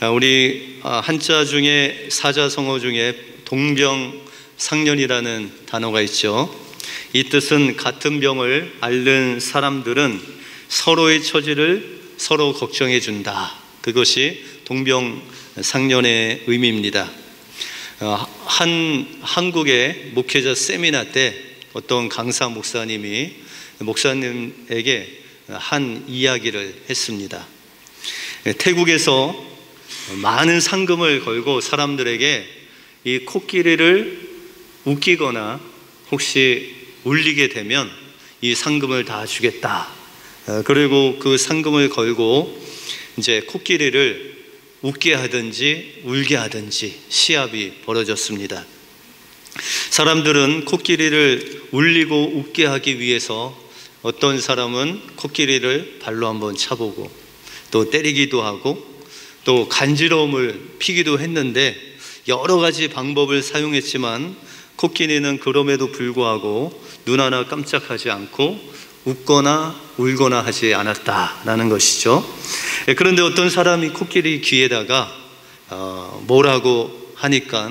우리 한자 중에 사자성어 중에 동병상련이라는 단어가 있죠. 이 뜻은 같은 병을 앓는 사람들은 서로의 처지를 서로 걱정해 준다. 그것이 동병상련의 의미입니다. 한국의 목회자 세미나 때 어떤 강사 목사님이 목사님에게 한 이야기를 했습니다. 태국에서 많은 상금을 걸고 사람들에게 이 코끼리를 웃기거나 혹시 울리게 되면 이 상금을 다 주겠다. 그리고 그 상금을 걸고 이제 코끼리를 웃게 하든지 울게 하든지 시합이 벌어졌습니다. 사람들은 코끼리를 울리고 웃게 하기 위해서 어떤 사람은 코끼리를 발로 한번 차보고 또 때리기도 하고 또 간지러움을 피기도 했는데 여러 가지 방법을 사용했지만 코끼리는 그럼에도 불구하고 눈 하나 깜짝하지 않고 웃거나 울거나 하지 않았다라는 것이죠. 그런데 어떤 사람이 코끼리 귀에다가 뭐라고 하니까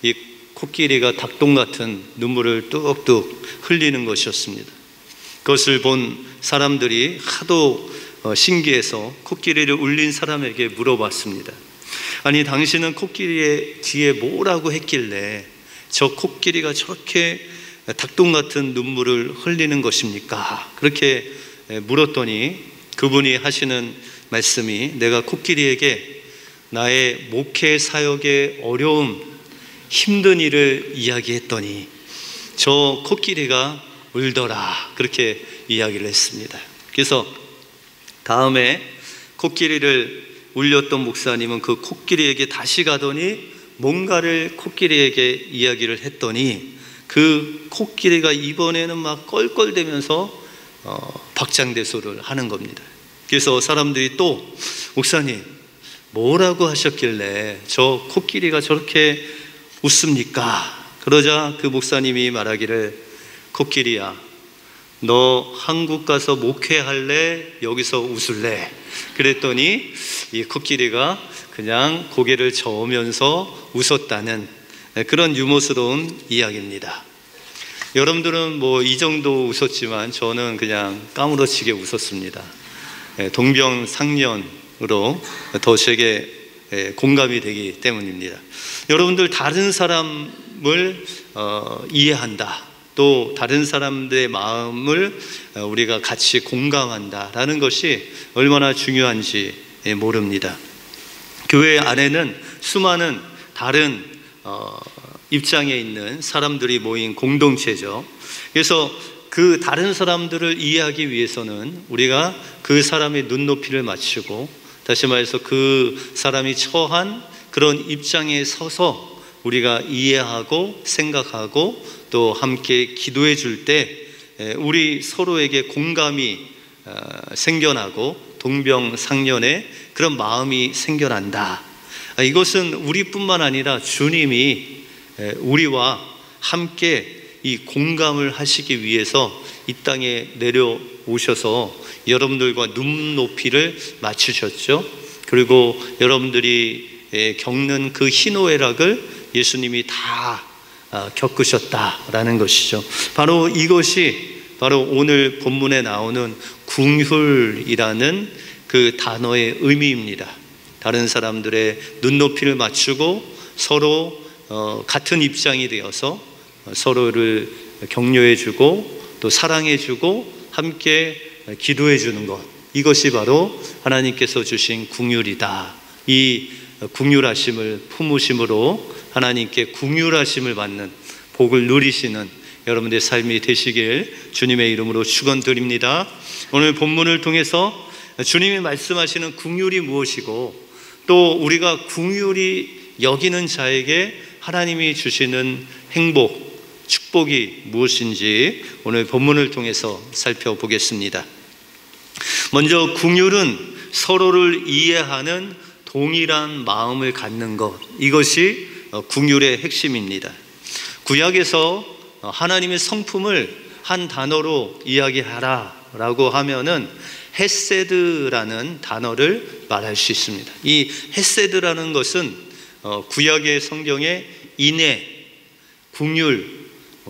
이 코끼리가 닭똥 같은 눈물을 뚝뚝 흘리는 것이었습니다. 그것을 본 사람들이 하도 신기해서 코끼리를 울린 사람에게 물어봤습니다. 아니, 당신은 코끼리의 뒤에 뭐라고 했길래 저 코끼리가 저렇게 닭똥 같은 눈물을 흘리는 것입니까? 그렇게 물었더니 그분이 하시는 말씀이, 내가 코끼리에게 나의 목회 사역의 어려움, 힘든 일을 이야기했더니 저 코끼리가 울더라. 그렇게 이야기를 했습니다. 그래서 다음에 코끼리를 울렸던 목사님은 그 코끼리에게 다시 가더니 뭔가를 코끼리에게 이야기를 했더니 그 코끼리가 이번에는 막 껄껄대면서 박장대소를 하는 겁니다. 그래서 사람들이 또 목사님 뭐라고 하셨길래 저 코끼리가 저렇게 웃습니까? 그러자 그 목사님이 말하기를, 코끼리야, 너 한국 가서 목회할래? 여기서 웃을래? 그랬더니 이 코끼리가 그냥 고개를 저으면서 웃었다는 그런 유머스러운 이야기입니다. 여러분들은 뭐 이 정도 웃었지만 저는 그냥 까무러치게 웃었습니다. 동병상련으로 더 제게 공감이 되기 때문입니다. 여러분들 다른 사람을 이해한다, 또 다른 사람들의 마음을 우리가 같이 공감한다라는 것이 얼마나 중요한지 모릅니다. 교회 안에는 수많은 다른 입장에 있는 사람들이 모인 공동체죠. 그래서 그 다른 사람들을 이해하기 위해서는 우리가 그 사람의 눈높이를 맞추고, 다시 말해서 그 사람이 처한 그런 입장에 서서 우리가 이해하고 생각하고 또 함께 기도해 줄 때 우리 서로에게 공감이 생겨나고 동병상련의 그런 마음이 생겨난다. 이것은 우리뿐만 아니라 주님이 우리와 함께 이 공감을 하시기 위해서 이 땅에 내려오셔서 여러분들과 눈높이를 맞추셨죠. 그리고 여러분들이 겪는 그 희노애락을 예수님이 다 겪으셨다라는 것이죠. 바로 이것이 바로 오늘 본문에 나오는 궁휼이라는 그 단어의 의미입니다. 다른 사람들의 눈높이를 맞추고 서로 같은 입장이 되어서 서로를 격려해주고 또 사랑해주고 함께 기도해주는 것, 이것이 바로 하나님께서 주신 궁휼이다. 이 궁휼하심을 품으심으로 하나님께 궁휼하심을 받는 복을 누리시는 여러분들의 삶이 되시길 주님의 이름으로 축원드립니다. 오늘 본문을 통해서 주님이 말씀하시는 궁휼이 무엇이고 또 우리가 궁휼히 여기는 자에게 하나님이 주시는 행복, 축복이 무엇인지 오늘 본문을 통해서 살펴보겠습니다. 먼저 궁휼은 서로를 이해하는 동일한 마음을 갖는 것, 이것이 궁휼의 핵심입니다. 구약에서 하나님의 성품을 한 단어로 이야기하라 라고 하면은 헤세드라는 단어를 말할 수 있습니다. 이 헤세드라는 것은 구약의 성경에 인애, 긍휼,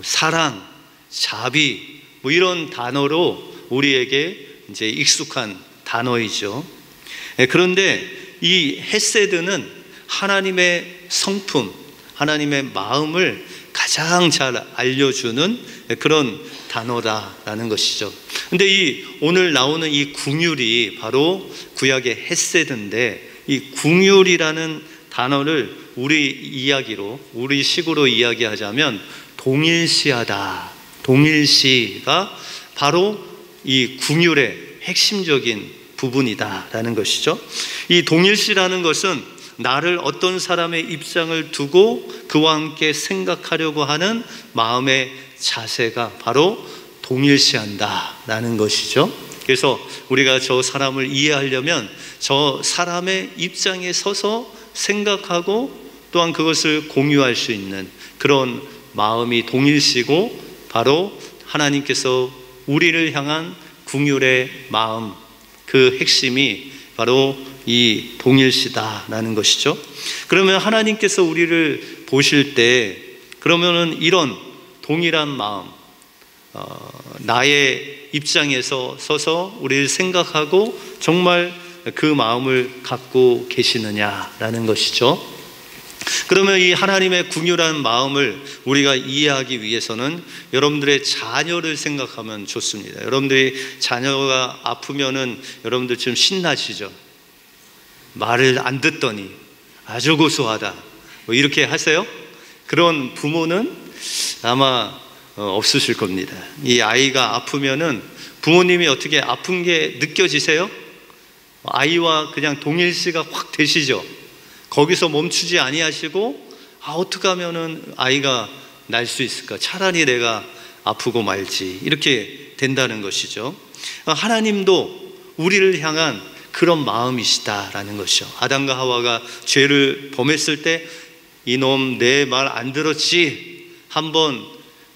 사랑, 자비 이런 단어로 우리에게 이제 익숙한 단어이죠. 그런데 이 헤세드는 하나님의 성품, 하나님의 마음을 가장 잘 알려주는 그런 단어다라는 것이죠. 근데 이 오늘 나오는 이 긍휼이 바로 구약의 헤세드인데, 이 긍휼이라는 단어를 우리 식으로 이야기하자면 동일시하다. 동일시가 바로 이 긍휼의 핵심적인 부분이다라는 것이죠. 이 동일시라는 것은 나를 어떤 사람의 입장을 두고 그와 함께 생각하려고 하는 마음의 자세가 바로 동일시한다라는 것이죠. 그래서 우리가 저 사람을 이해하려면 저 사람의 입장에 서서 생각하고 또한 그것을 공유할 수 있는 그런 마음이 동일시고, 바로 하나님께서 우리를 향한 긍휼의 마음, 그 핵심이 바로 이 동일시다라는 것이죠. 그러면 하나님께서 우리를 보실 때, 그러면은 이런 동일한 마음, 나의 입장에서 서서 우리를 생각하고 정말 그 마음을 갖고 계시느냐라는 것이죠. 그러면 이 하나님의 긍휼한 마음을 우리가 이해하기 위해서는 여러분들의 자녀를 생각하면 좋습니다. 여러분들이 자녀가 아프면은 여러분들 좀 신나시죠? 말을 안 듣더니 아주 고소하다 이렇게 하세요? 그런 부모는 아마 없으실 겁니다. 이 아이가 아프면은 부모님이 어떻게 아픈 게 느껴지세요? 아이와 그냥 동일시가 확 되시죠? 거기서 멈추지 아니하시고, 어떻게 하면은 아이가 날 수 있을까? 차라리 내가 아프고 말지, 이렇게 된다는 것이죠. 하나님도 우리를 향한 그런 마음이시다라는 것이죠. 아담과 하와가 죄를 범했을 때 이놈 내 말 안 들었지? 한번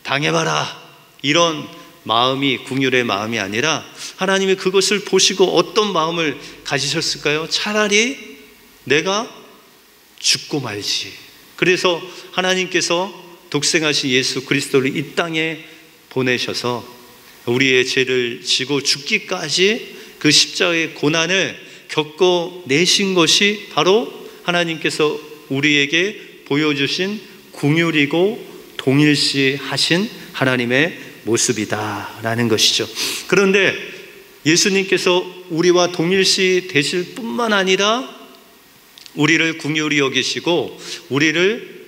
당해봐라, 이런 마음이 긍휼의 마음이 아니라 하나님이 그것을 보시고 어떤 마음을 가지셨을까요? 차라리 내가 죽고 말지. 그래서 하나님께서 독생하신 예수 그리스도를 이 땅에 보내셔서 우리의 죄를 지고 죽기까지 그 십자가의 고난을 겪어내신 것이 바로 하나님께서 우리에게 보여주신 긍휼이고 동일시하신 하나님의 모습이다라는 것이죠. 그런데 예수님께서 우리와 동일시 되실 뿐만 아니라 우리를 긍휼히 여기시고 우리를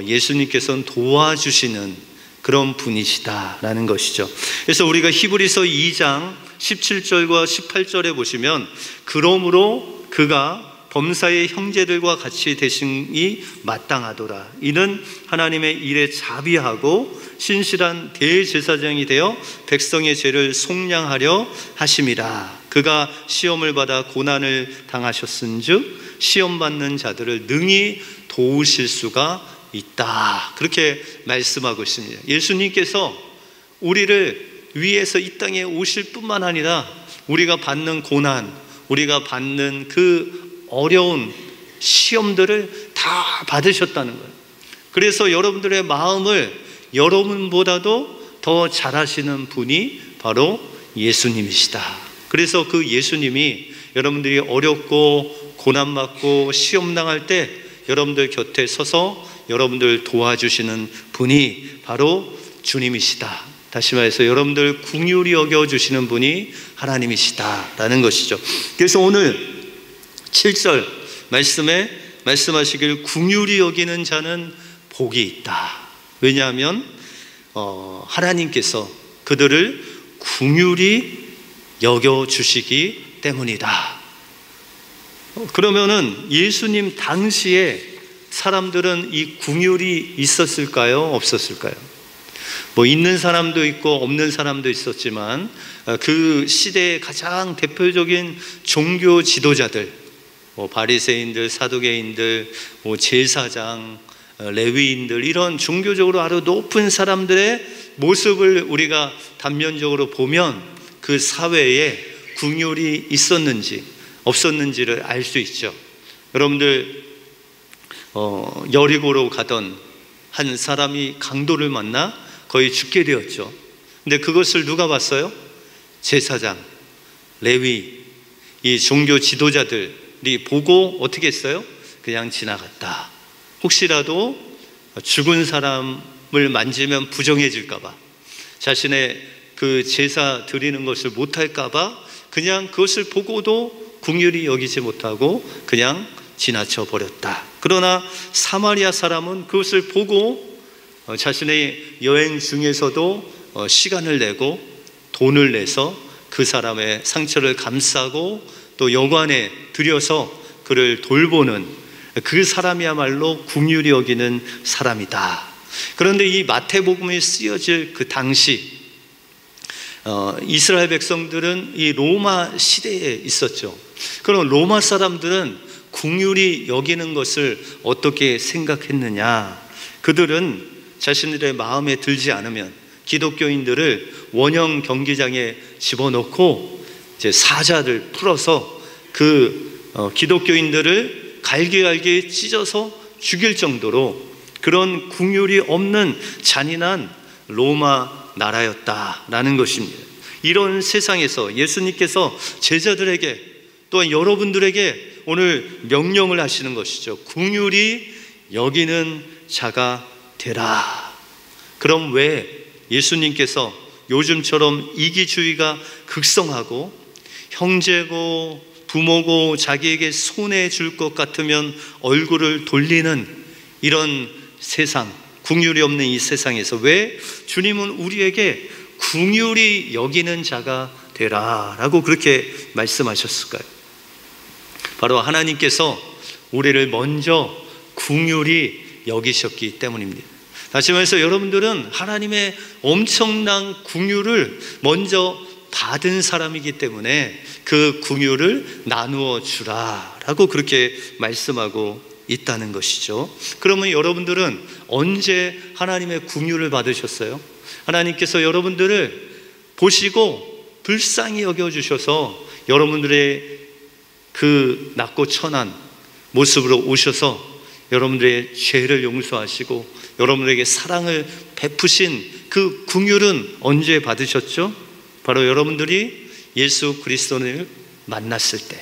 예수님께서는 도와주시는 그런 분이시다라는 것이죠. 그래서 우리가 히브리서 2장 17절과 18절에 보시면, 그러므로 그가 범사의 형제들과 같이 되심이 마땅하더라. 이는 하나님의 일에 자비하고 신실한 대제사장이 되어 백성의 죄를 속량하려 하심이라. 그가 시험을 받아 고난을 당하셨은즉 시험 받는 자들을 능히 도우실 수가 있다. 그렇게 말씀하고 있습니다. 예수님께서 우리를 위해서 이 땅에 오실 뿐만 아니라 우리가 받는 고난, 우리가 받는 그 어려운 시험들을 다 받으셨다는 거예요. 그래서 여러분들의 마음을 여러분보다도 더 잘하시는 분이 바로 예수님이시다. 그래서 그 예수님이 여러분들이 어렵고 고난받고 시험당할 때 여러분들 곁에 서서 여러분들 도와주시는 분이 바로 주님이시다. 다시 말해서 여러분들 긍휼히 여겨주시는 분이 하나님이시다라는 것이죠. 그래서 오늘 7절 말씀에 말씀하시길 긍휼히 여기는 자는 복이 있다. 왜냐하면 하나님께서 그들을 긍휼히 여겨주시기 때문이다. 그러면은 예수님 당시에 사람들은 이 긍휼이 있었을까요? 없었을까요? 있는 사람도 있고 없는 사람도 있었지만 그 시대의 가장 대표적인 종교 지도자들, 바리새인들, 사두개인들, 제사장, 레위인들, 이런 종교적으로 아주 높은 사람들의 모습을 우리가 단면적으로 보면 그 사회에 긍휼이 있었는지 없었는지를 알 수 있죠. 여러분들 여리고로 가던 한 사람이 강도를 만나 거의 죽게 되었죠. 근데 그것을 누가 봤어요? 제사장, 레위, 이 종교 지도자들이 보고 어떻게 했어요? 그냥 지나갔다. 혹시라도 죽은 사람을 만지면 부정해질까 봐, 자신의 그 제사 드리는 것을 못할까 봐 그냥 그것을 보고도 긍휼히 여기지 못하고 그냥 지나쳐 버렸다. 그러나 사마리아 사람은 그것을 보고 자신의 여행 중에서도 시간을 내고 돈을 내서 그 사람의 상처를 감싸고 또 여관에 들여서 그를 돌보는 그 사람이야말로 긍휼히 여기는 사람이다. 그런데 이 마태복음이 쓰여질 그 당시 이스라엘 백성들은 이 로마 시대에 있었죠. 그럼 로마 사람들은 긍휼히 여기는 것을 어떻게 생각했느냐? 그들은 자신들의 마음에 들지 않으면 기독교인들을 원형 경기장에 집어넣고 이제 사자를 풀어서 그 기독교인들을 갈기갈기 찢어서 죽일 정도로 그런 긍휼이 없는 잔인한 로마 나라였다라는 것입니다. 이런 세상에서 예수님께서 제자들에게 또한 여러분들에게 오늘 명령을 하시는 것이죠. 긍휼히 여기는 자가 되라. 그럼 왜 예수님께서 요즘처럼 이기주의가 극성하고 형제고 부모고 자기에게 손해 줄 것 같으면 얼굴을 돌리는 이런 세상, 긍휼이 없는 이 세상에서 왜 주님은 우리에게 긍휼히 여기는 자가 되라라고 그렇게 말씀하셨을까요? 바로 하나님께서 우리를 먼저 긍휼히 여기셨기 때문입니다. 다시 말해서 여러분들은 하나님의 엄청난 긍휼을 먼저 받은 사람이기 때문에 그 긍휼을 나누어 주라라고 그렇게 말씀하고 있다는 것이죠. 그러면 여러분들은 언제 하나님의 긍휼을 받으셨어요? 하나님께서 여러분들을 보시고 불쌍히 여겨주셔서 여러분들의 그 낮고 천한 모습으로 오셔서 여러분들의 죄를 용서하시고 여러분들에게 사랑을 베푸신 그 긍휼은 언제 받으셨죠? 바로 여러분들이 예수 그리스도를 만났을 때,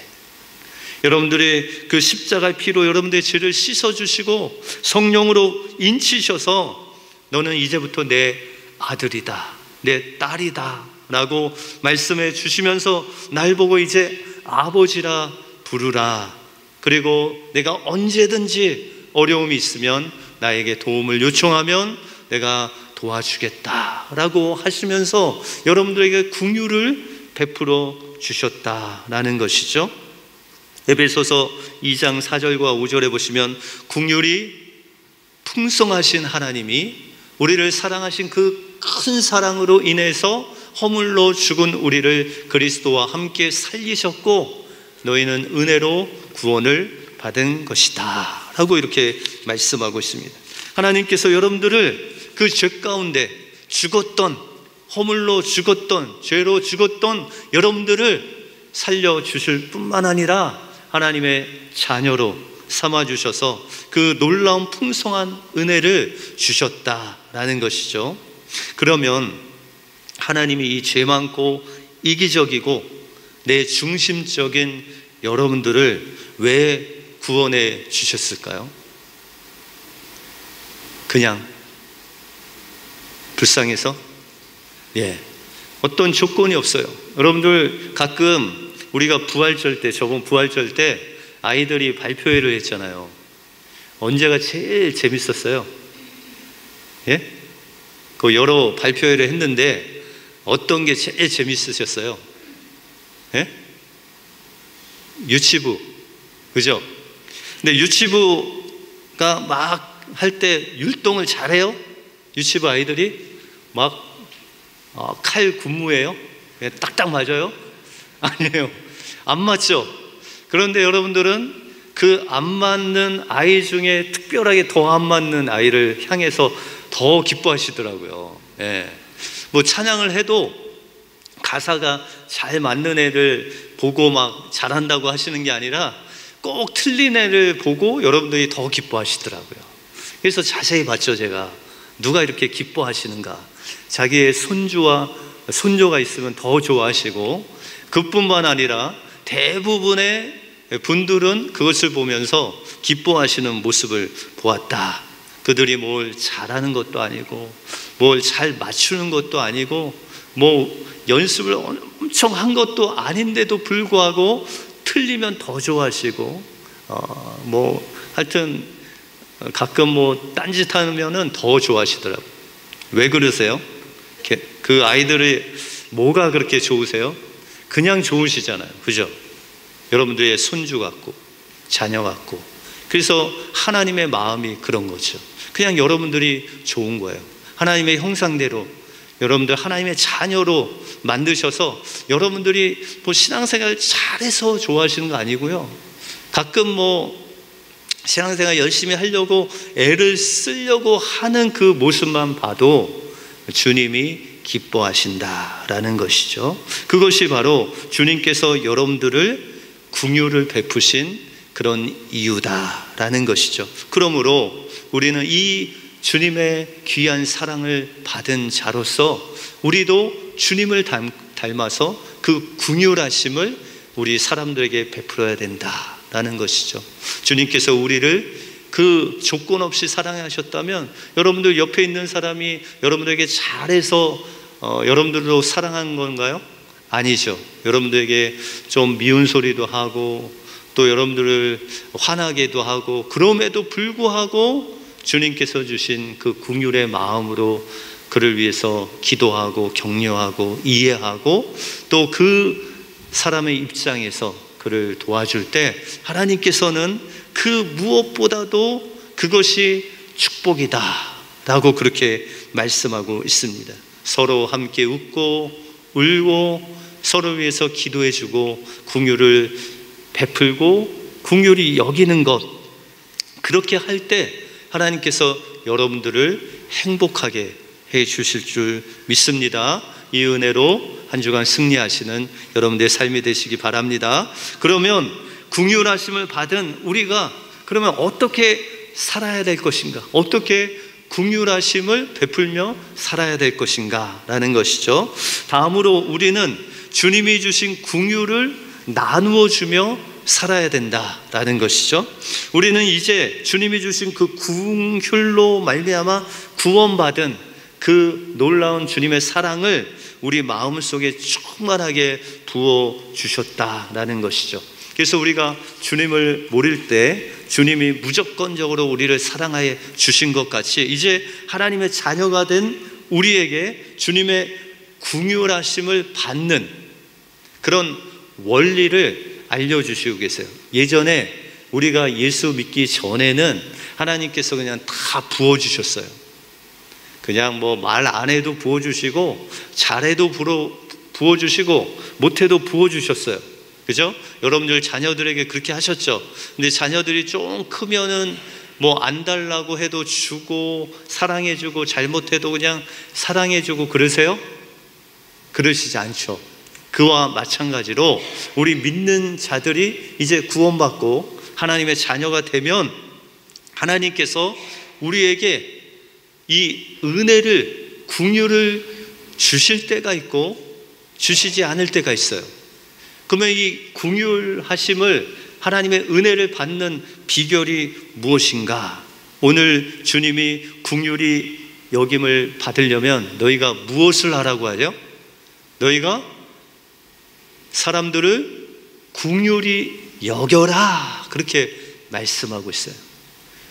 여러분들의 그 십자가의 피로 여러분들의 죄를 씻어주시고 성령으로 인치셔서 너는 이제부터 내 아들이다, 내 딸이다 라고 말씀해 주시면서 날 보고 이제 아버지라 부르라. 그리고 내가 언제든지 어려움이 있으면 나에게 도움을 요청하면 내가 도와주겠다라고 하시면서 여러분들에게 긍휼을 베풀어 주셨다라는 것이죠. 에베소서 2장 4절과 5절에 보시면 긍휼이 풍성하신 하나님이 우리를 사랑하신 그 큰 사랑으로 인해서 허물로 죽은 우리를 그리스도와 함께 살리셨고 너희는 은혜로 구원을 받은 것이다 라고 이렇게 말씀하고 있습니다. 하나님께서 여러분들을 그 죄 가운데 죽었던, 허물로 죽었던, 죄로 죽었던 여러분들을 살려주실 뿐만 아니라 하나님의 자녀로 삼아주셔서 그 놀라운 풍성한 은혜를 주셨다라는 것이죠. 그러면 하나님이 이 죄 많고 이기적이고 내 중심적인 여러분들을 왜 구원해 주셨을까요? 그냥 불쌍해서? 예, 어떤 조건이 없어요. 여러분들 가끔 우리가 부활절 때, 저번 부활절 때 아이들이 발표회를 했잖아요. 언제가 제일 재밌었어요? 예? 그 여러 발표회를 했는데 어떤 게 제일 재밌으셨어요? 예? 유치부, 그죠? 근데 유치부가 막 할 때 율동을 잘해요? 유치부 아이들이 막 칼 군무예요? 딱딱 맞아요? 아니에요. 안 맞죠? 그런데 여러분들은 그 안 맞는 아이 중에 특별하게 더 안 맞는 아이를 향해서 더 기뻐하시더라고요. 예. 뭐 찬양을 해도 가사가 잘 맞는 애를 보고 막 잘한다고 하시는 게 아니라 꼭 틀린 애를 보고 여러분들이 더 기뻐하시더라고요. 그래서 자세히 봤죠. 제가 누가 이렇게 기뻐하시는가. 자기의 손주와 손녀가 있으면 더 좋아하시고, 그뿐만 아니라 대부분의 분들은 그것을 보면서 기뻐하시는 모습을 보았다. 그들이 뭘 잘하는 것도 아니고 뭘 잘 맞추는 것도 아니고 뭐 연습을 엄청 한 것도 아닌데도 불구하고 틀리면 더 좋아하시고, 뭐 하여튼 가끔 뭐 딴짓하면은 더 좋아하시더라고요. 왜 그러세요? 그 아이들이 뭐가 그렇게 좋으세요? 그냥 좋으시잖아요. 그죠? 여러분들의 손주 같고 자녀 같고. 그래서 하나님의 마음이 그런 거죠. 그냥 여러분들이 좋은 거예요. 하나님의 형상대로 여러분들 하나님의 자녀로 만드셔서 여러분들이 뭐 신앙생활 잘해서 좋아하시는 거 아니고요. 가끔 뭐 신앙생활 열심히 하려고 애를 쓰려고 하는 그 모습만 봐도 주님이 기뻐하신다라는 것이죠. 그것이 바로 주님께서 여러분들을 긍휼을 베푸신 그런 이유다라는 것이죠. 그러므로 우리는 이 주님의 귀한 사랑을 받은 자로서 우리도 주님을 닮아서 그 긍휼하심을 우리 사람들에게 베풀어야 된다라는 것이죠. 주님께서 우리를 그 조건 없이 사랑하셨다면 여러분들 옆에 있는 사람이 여러분들에게 잘해서 여러분들도 사랑한 건가요? 아니죠. 여러분들에게 좀 미운 소리도 하고 또 여러분들을 화나게도 하고, 그럼에도 불구하고 주님께서 주신 그 긍휼의 마음으로 그를 위해서 기도하고 격려하고 이해하고 또 그 사람의 입장에서 그를 도와줄 때 하나님께서는 그 무엇보다도 그것이 축복이다 라고 그렇게 말씀하고 있습니다. 서로 함께 웃고 울고 서로 위해서 기도해주고 긍휼을 베풀고 긍휼히 여기는 것, 그렇게 할 때 하나님께서 여러분들을 행복하게 해 주실 줄 믿습니다. 이 은혜로 한 주간 승리하시는 여러분들의 삶이 되시기 바랍니다. 그러면 긍휼하심을 받은 우리가 그러면 어떻게 살아야 될 것인가? 어떻게 긍휼하심을 베풀며 살아야 될 것인가? 라는 것이죠. 다음으로 우리는 주님이 주신 긍휼을 나누어 주며 살아야 된다라는 것이죠. 우리는 이제 주님이 주신 그 긍휼로 말미암아 구원받은 그 놀라운 주님의 사랑을 우리 마음속에 충만하게 부어 주셨다라는 것이죠. 그래서 우리가 주님을 모를 때 주님이 무조건적으로 우리를 사랑하여 주신 것 같이 이제 하나님의 자녀가 된 우리에게 주님의 긍휼하심을 받는 그런 원리를 알려주시고 계세요. 예전에 우리가 예수 믿기 전에는 하나님께서 그냥 다 부어주셨어요. 그냥 뭐 말 안 해도 부어주시고 잘해도 부어주시고 못해도 부어주셨어요. 그죠? 여러분들 자녀들에게 그렇게 하셨죠. 근데 자녀들이 좀 크면은 뭐 안 달라고 해도 주고 사랑해주고 잘못해도 그냥 사랑해주고 그러세요? 그러시지 않죠. 그와 마찬가지로 우리 믿는 자들이 이제 구원받고 하나님의 자녀가 되면 하나님께서 우리에게 이 은혜를 긍휼을 주실 때가 있고 주시지 않을 때가 있어요. 그러면 이 긍휼하심을 하나님의 은혜를 받는 비결이 무엇인가? 오늘 주님이 긍휼히 여김을 받으려면 너희가 무엇을 하라고 하죠? 너희가 사람들을 긍휼히 여겨라 그렇게 말씀하고 있어요.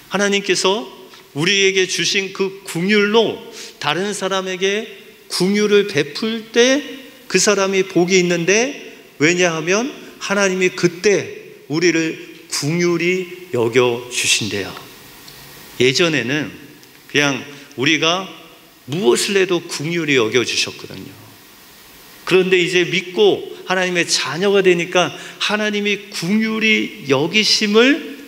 하나님께서 우리에게 주신 그 긍휼로 다른 사람에게 긍휼을 베풀 때 그 사람이 복이 있는데, 왜냐하면 하나님이 그때 우리를 긍휼히 여겨 주신대요. 예전에는 그냥 우리가 무엇을 해도 긍휼히 여겨 주셨거든요. 그런데 이제 믿고 하나님의 자녀가 되니까 하나님이 긍휼히 여기심을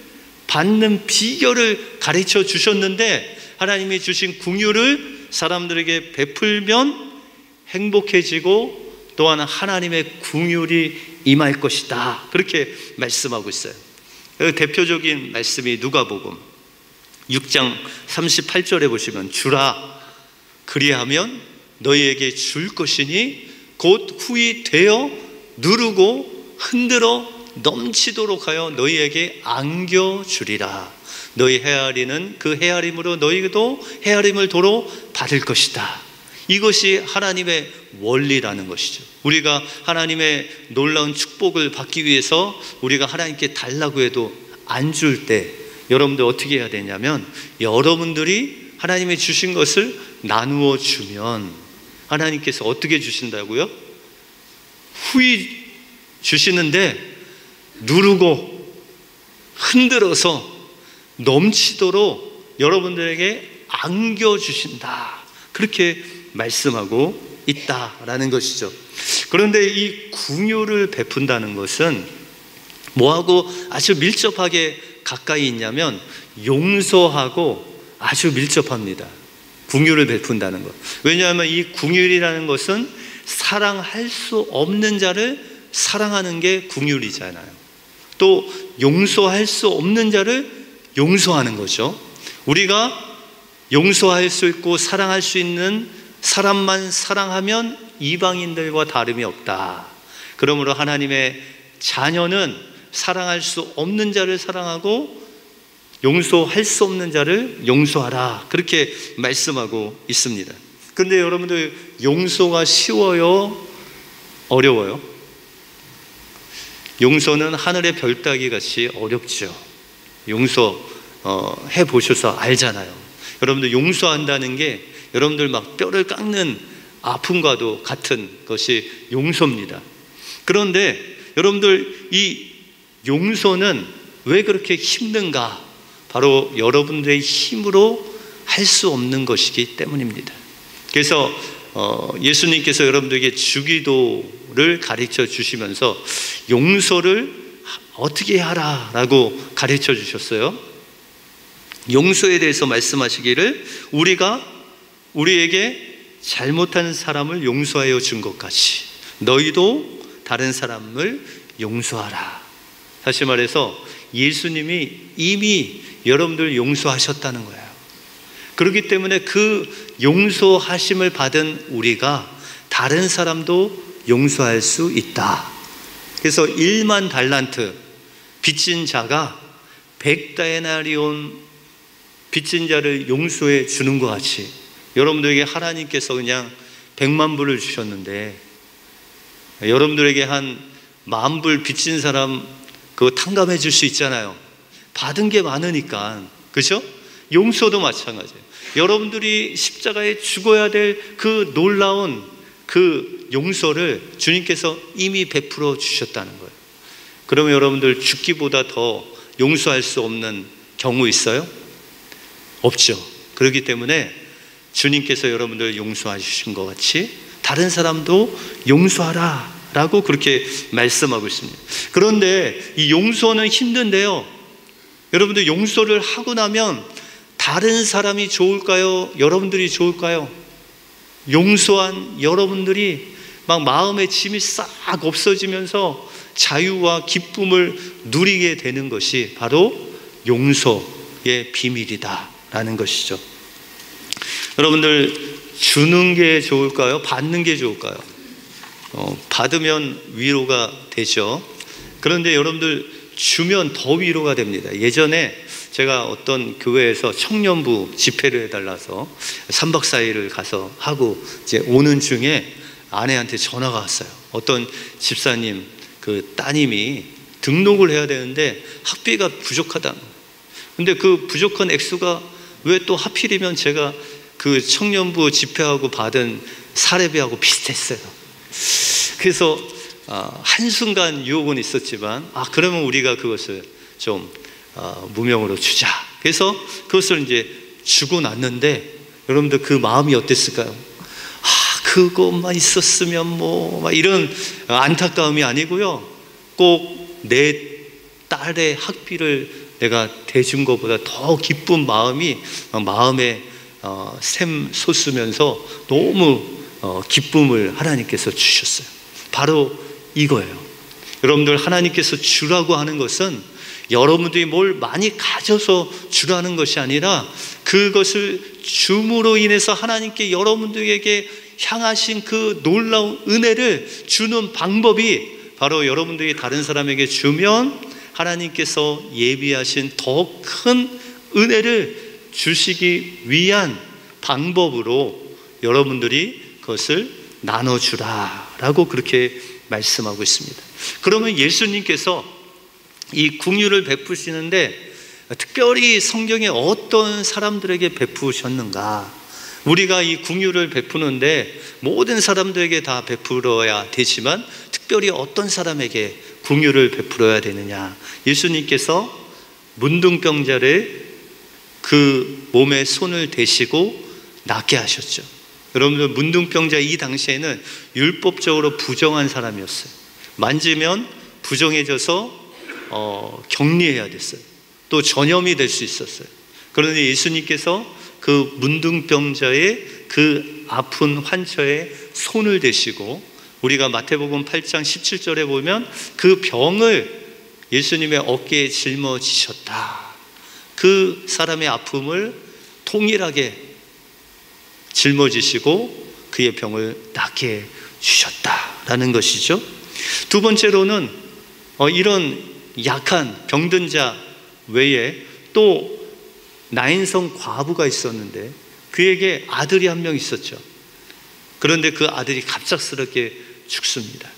받는 비결을 가르쳐 주셨는데, 하나님이 주신 긍휼을 사람들에게 베풀면 행복해지고 또한 하나님의 긍휼이 임할 것이다. 그렇게 말씀하고 있어요. 대표적인 말씀이 누가복음 6장 38절에 보시면 주라 그리하면 너희에게 줄 것이니 곧 후히 되어 누르고 흔들어 넘치도록 하여 너희에게 안겨주리라. 너희 헤아리는 그 헤아림으로 너희도 헤아림을 도로 받을 것이다. 이것이 하나님의 원리라는 것이죠. 우리가 하나님의 놀라운 축복을 받기 위해서 우리가 하나님께 달라고 해도 안 줄 때 여러분들 어떻게 해야 되냐면, 여러분들이 하나님이 주신 것을 나누어 주면 하나님께서 어떻게 주신다고요? 후히 주시는데 누르고 흔들어서 넘치도록 여러분들에게 안겨주신다. 그렇게 말씀하고 있다라는 것이죠. 그런데 이 긍휼을 베푼다는 것은 뭐하고 아주 밀접하게 가까이 있냐면 용서하고 아주 밀접합니다. 긍휼을 베푼다는 것. 왜냐하면 이 긍휼이라는 것은 사랑할 수 없는 자를 사랑하는 게 긍휼이잖아요. 또 용서할 수 없는 자를 용서하는 거죠. 우리가 용서할 수 있고 사랑할 수 있는 사람만 사랑하면 이방인들과 다름이 없다. 그러므로 하나님의 자녀는 사랑할 수 없는 자를 사랑하고 용서할 수 없는 자를 용서하라. 그렇게 말씀하고 있습니다. 그런데 여러분들, 용서가 쉬워요? 어려워요? 용서는 하늘의 별 따기 같이 어렵죠. 용서해 보셔서 알잖아요. 여러분들, 용서한다는 게 여러분들 막 뼈를 깎는 아픔과도 같은 것이 용서입니다. 그런데 여러분들, 이 용서는 왜 그렇게 힘든가? 바로 여러분들의 힘으로 할 수 없는 것이기 때문입니다. 그래서 예수님께서 여러분들에게 주기도를 가르쳐 주시면서 용서를 어떻게 하라라고 가르쳐 주셨어요. 용서에 대해서 말씀하시기를 우리에게 잘못한 사람을 용서하여 준 것 같이 너희도 다른 사람을 용서하라. 다시 말해서 예수님이 이미 여러분들 용서하셨다는 거예요. 그렇기 때문에 그 용서하심을 받은 우리가 다른 사람도 용서할 수 있다. 그래서 1만 달란트 빚진 자가 100데나리온 빚진 자를 용서해 주는 것 같이 여러분들에게 하나님께서 그냥 100만 불을 주셨는데, 여러분들에게 한 10,000불 빚진 사람 그거 탕감해 줄 수 있잖아요. 받은 게 많으니까. 그렇죠? 용서도 마찬가지예요. 여러분들이 십자가에 죽어야 될 그 놀라운 그 용서를 주님께서 이미 베풀어 주셨다는 거예요. 그러면 여러분들, 죽기보다 더 용서할 수 없는 경우 있어요? 없죠. 그렇기 때문에 주님께서 여러분들 용서하신 것 같이 다른 사람도 용서하라 라고 그렇게 말씀하고 있습니다. 그런데 이 용서는 힘든데요, 여러분들, 용서를 하고 나면 다른 사람이 좋을까요? 여러분들이 좋을까요? 용서한 여러분들이 막 마음의 짐이 싹 없어지면서 자유와 기쁨을 누리게 되는 것이 바로 용서의 비밀이다라는 것이죠. 여러분들, 주는 게 좋을까요? 받는 게 좋을까요? 받으면 위로가 되죠. 그런데 여러분들, 주면 더 위로가 됩니다. 예전에 제가 어떤 교회에서 청년부 집회를 해달라서 3박 4일을 가서 하고 이제 오는 중에 아내한테 전화가 왔어요. 어떤 집사님 그 따님이 등록을 해야 되는데 학비가 부족하다. 근데 그 부족한 액수가 왜 또 하필이면 제가 그 청년부 집회하고 받은 사례비하고 비슷했어요. 그래서 한순간 유혹은 있었지만, 그러면 우리가 그것을 좀 무명으로 주자. 그래서 그것을 이제 주고 났는데, 여러분들 그 마음이 어땠을까요? 그것만 있었으면 막 이런 안타까움이 아니고요, 꼭 내 딸의 학비를 내가 대준 것보다 더 기쁜 마음이 마음에 샘솟으면서 너무 기쁨을 하나님께서 주셨어요. 바로 이거예요. 여러분들, 하나님께서 주라고 하는 것은 여러분들이 뭘 많이 가져서 주라는 것이 아니라 그것을 줌으로 인해서 하나님께 여러분들에게 향하신 그 놀라운 은혜를 주는 방법이 바로 여러분들이 다른 사람에게 주면 하나님께서 예비하신 더 큰 은혜를 주시기 위한 방법으로 여러분들이 그것을 나눠주라라고 그렇게 말씀하고 있습니다. 그러면 예수님께서 이 긍휼을 베푸시는데 특별히 성경에 어떤 사람들에게 베푸셨는가? 우리가 이 긍휼을 베푸는데 모든 사람들에게 다 베풀어야 되지만 특별히 어떤 사람에게 긍휼을 베풀어야 되느냐? 예수님께서 문둥병자를 그 몸에 손을 대시고 낫게 하셨죠. 여러분들, 문둥병자 이 당시에는 율법적으로 부정한 사람이었어요. 만지면 부정해져서 격리해야 됐어요. 또 전염이 될 수 있었어요. 그런데 예수님께서 그 문둥병자의 그 아픈 환처에 손을 대시고, 우리가 마태복음 8장 17절에 보면 그 병을 예수님의 어깨에 짊어지셨다. 그 사람의 아픔을 통일하게 짊어지시고 그의 병을 낫게 주셨다라는 것이죠. 두 번째로는 이런 약한 병든 자 외에 또 나인성 과부가 있었는데 그에게 아들이 한 명 있었죠. 그런데 그 아들이 갑작스럽게 죽습니다.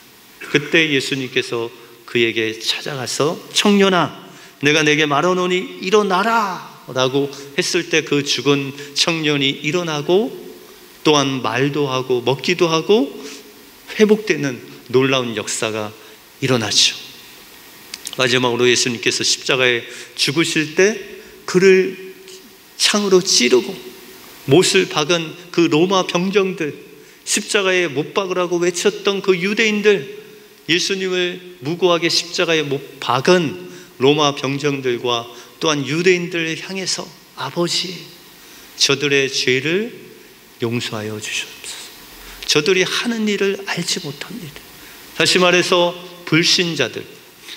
그때 예수님께서 그에게 찾아가서 청년아, 내가 내게 말하노니 일어나라 라고 했을 때 그 죽은 청년이 일어나고 또한 말도 하고 먹기도 하고 회복되는 놀라운 역사가 일어나죠. 마지막으로 예수님께서 십자가에 죽으실 때 그를 창으로 찌르고 못을 박은 그 로마 병정들, 십자가에 못 박으라고 외쳤던 그 유대인들, 예수님을 무고하게 십자가에 못 박은 로마 병정들과 또한 유대인들을 향해서 아버지, 저들의 죄를 용서하여 주시옵소서. 저들이 하는 일을 알지 못합니다. 다시 말해서 불신자들,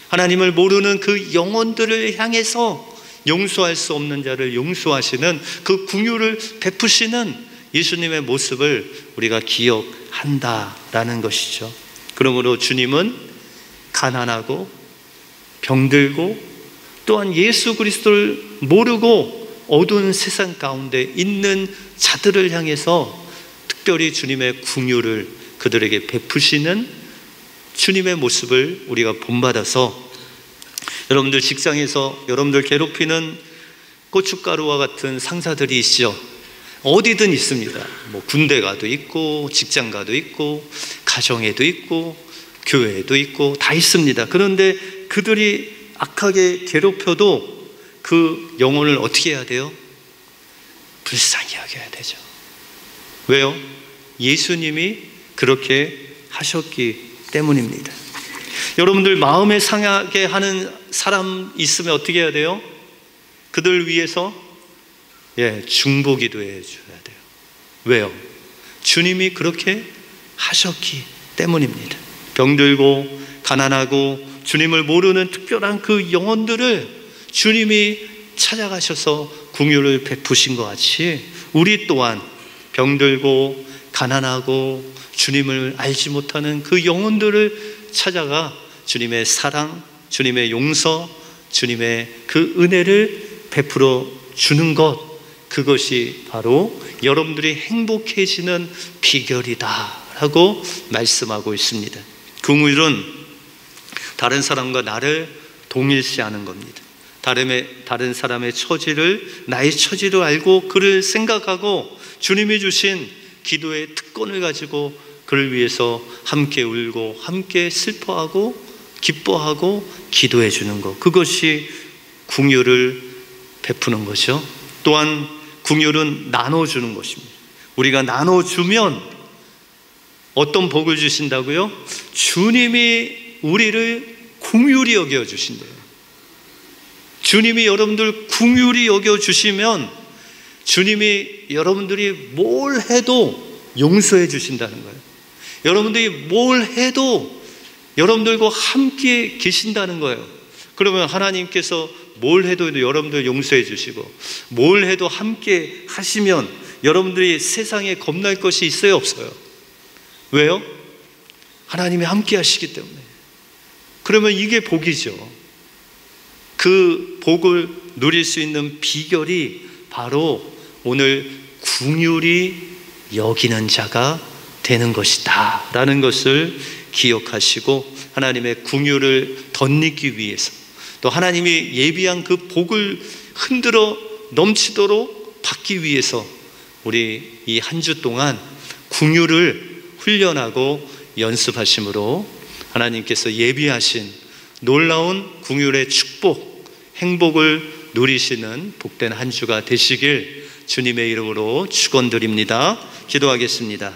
하나님을 모르는 그 영혼들을 향해서 용서할 수 없는 자를 용서하시는 그 긍휼을 베푸시는 예수님의 모습을 우리가 기억한다라는 것이죠. 그러므로 주님은 가난하고 병들고 또한 예수 그리스도를 모르고 어두운 세상 가운데 있는 자들을 향해서 특별히 주님의 긍휼을 그들에게 베푸시는 주님의 모습을 우리가 본받아서, 여러분들 직장에서 여러분들 괴롭히는 고춧가루와 같은 상사들이 있죠. 어디든 있습니다. 뭐 군대 가도 있고 직장 가도 있고 가정에도 있고 교회에도 있고 다 있습니다. 그런데 그들이 악하게 괴롭혀도 그 영혼을 어떻게 해야 돼요? 불쌍히 여겨야 되죠. 왜요? 예수님이 그렇게 하셨기 때문입니다. 여러분들, 마음에 상하게 하는 사람 있으면 어떻게 해야 돼요? 그들 위해서 중보기도 해줘야 돼요. 왜요? 주님이 그렇게 하셨기 때문입니다. 병들고 가난하고 주님을 모르는 특별한 그 영혼들을 주님이 찾아가셔서 긍휼을 베푸신 것 같이 우리 또한 병들고 가난하고 주님을 알지 못하는 그 영혼들을 찾아가 주님의 사랑, 주님의 용서, 주님의 그 은혜를 베풀어 주는 것, 그것이 바로 여러분들이 행복해지는 비결이다라고 말씀하고 있습니다. 긍휼은 다른 사람과 나를 동일시하는 겁니다. 다른 사람의 처지를 나의 처지로 알고 그를 생각하고 주님이 주신 기도의 특권을 가지고 그를 위해서 함께 울고 함께 슬퍼하고 기뻐하고 기도해 주는 것, 그것이 긍휼을 베푸는 것이죠. 또한 긍휼은 나눠주는 것입니다. 우리가 나눠주면 어떤 복을 주신다고요? 주님이 우리를 긍휼히 여겨주신대요. 주님이 여러분들 긍휼히 여겨주시면 주님이 여러분들이 뭘 해도 용서해 주신다는 거예요. 여러분들이 뭘 해도 여러분들과 함께 계신다는 거예요. 그러면 하나님께서 뭘 해도 여러분들 용서해 주시고 뭘 해도 함께 하시면 여러분들이 세상에 겁날 것이 있어요, 없어요? 왜요? 하나님이 함께 하시기 때문에. 그러면 이게 복이죠. 그 복을 누릴 수 있는 비결이 바로 오늘 긍휼히 여기는 자가 되는 것이다 라는 것을 기억하시고 하나님의 긍휼을 덧입기 위해서 또 하나님이 예비한 그 복을 흔들어 넘치도록 받기 위해서 우리 이 한 주 동안 긍휼을 훈련하고 연습하심으로 하나님께서 예비하신 놀라운 긍휼의 축복, 행복을 누리시는 복된 한 주가 되시길 주님의 이름으로 축원드립니다. 기도하겠습니다.